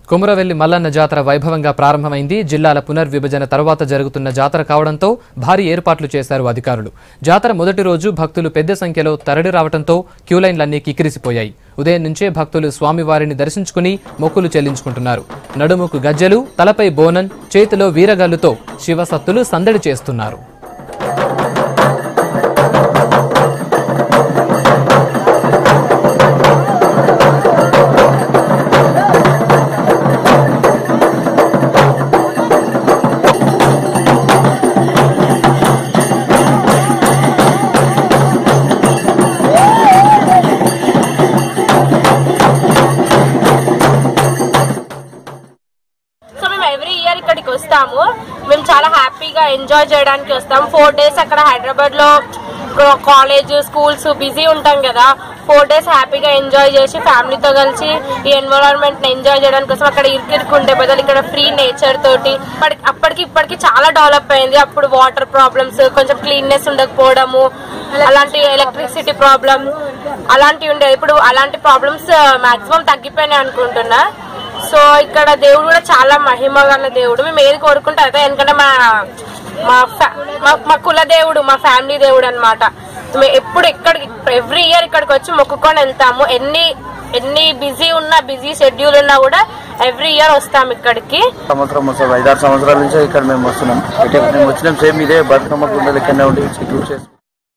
కొమురవెల్లి మల్లన్న జాతర వైభవంగా ప్రారంభమైంది. జిల్లాల పునర్విభజన తర్వాత జరుగుతున్న జాతర కావడంతో భారీ ఏర్పాట్లు చేశారు అధికారులు. జాతర మొదటి రోజు భక్తులు పెద్ద సంఖ్యలో తరలి రావడంతో క్యూలైన్లన్నీ కిక్కిరిసిపోయాయి. ఉదయం నుంచే భక్తులు స్వామివారిని దర్శించుకుని మొక్కులు చెల్లించుకుంటున్నారు. నడుముకు గజ్జెలు, తలపై బోనం, చేతిలో వీరగల్లుతో శివసత్తులు సందడి చేస్తున్నారు. ఇక్కడికి వస్తాము. మేము చాలా హ్యాపీగా ఎంజాయ్ చేయడానికి వస్తాం. 4 days అక్కడ హైదరాబాద్ లో కాలేజ్ స్కూల్స్ బిజీ ఉంటాం కదా. 4 days హ్యాపీగా ఎంజాయ్ చేసి ఫ్యామిలీతో కలిసి ఈ ఎన్విరాన్మెంట్ ని ఎంజాయ్ చేయడానికి కోసం అక్కడ ఇరుకుండే బదులు ఇక్కడ ఫ్రీ నేచర్ తోటి అప్పటికి ఇప్పటికి చాలా డెవలప్ అయింది. అప్పుడు వాటర్ ప్రాబ్లమ్స్, కొంచెం క్లీన్నెస్ ఉండకపోవడము, అలాంటి ఎలక్ట్రిసిటీ ప్రాబ్లం అలాంటివి ఉండేది. ఇప్పుడు అలాంటి ప్రాబ్లమ్స్ మాక్సిమం తగ్గిపోయినాయి అనుకుంటున్నా. సో ఇక్కడ దేవుడు కూడా చాలా మహిమ గల దేవుడు. మేము ఏది కోరుకుంటే అదే, ఎందుకంటే మా కుల దేవుడు, మా ఫ్యామిలీ దేవుడు అనమాట. మేము ఎవ్రీ ఇయర్ ఇక్కడికి వచ్చి మొక్కుకొని వెళ్తాము. ఎన్ని బిజీ ఉన్నా, బిజీ షెడ్యూల్ ఉన్నా కూడా ఎవ్రీ ఇయర్ వస్తాం ఇక్కడికి. 5-6 సంవత్సరాల నుంచి ఇక్కడ మేము వస్తున్నాం. సేమ్ ఇదే బతుకమ్మ గుండెలు ఇక్కడనే ఉండి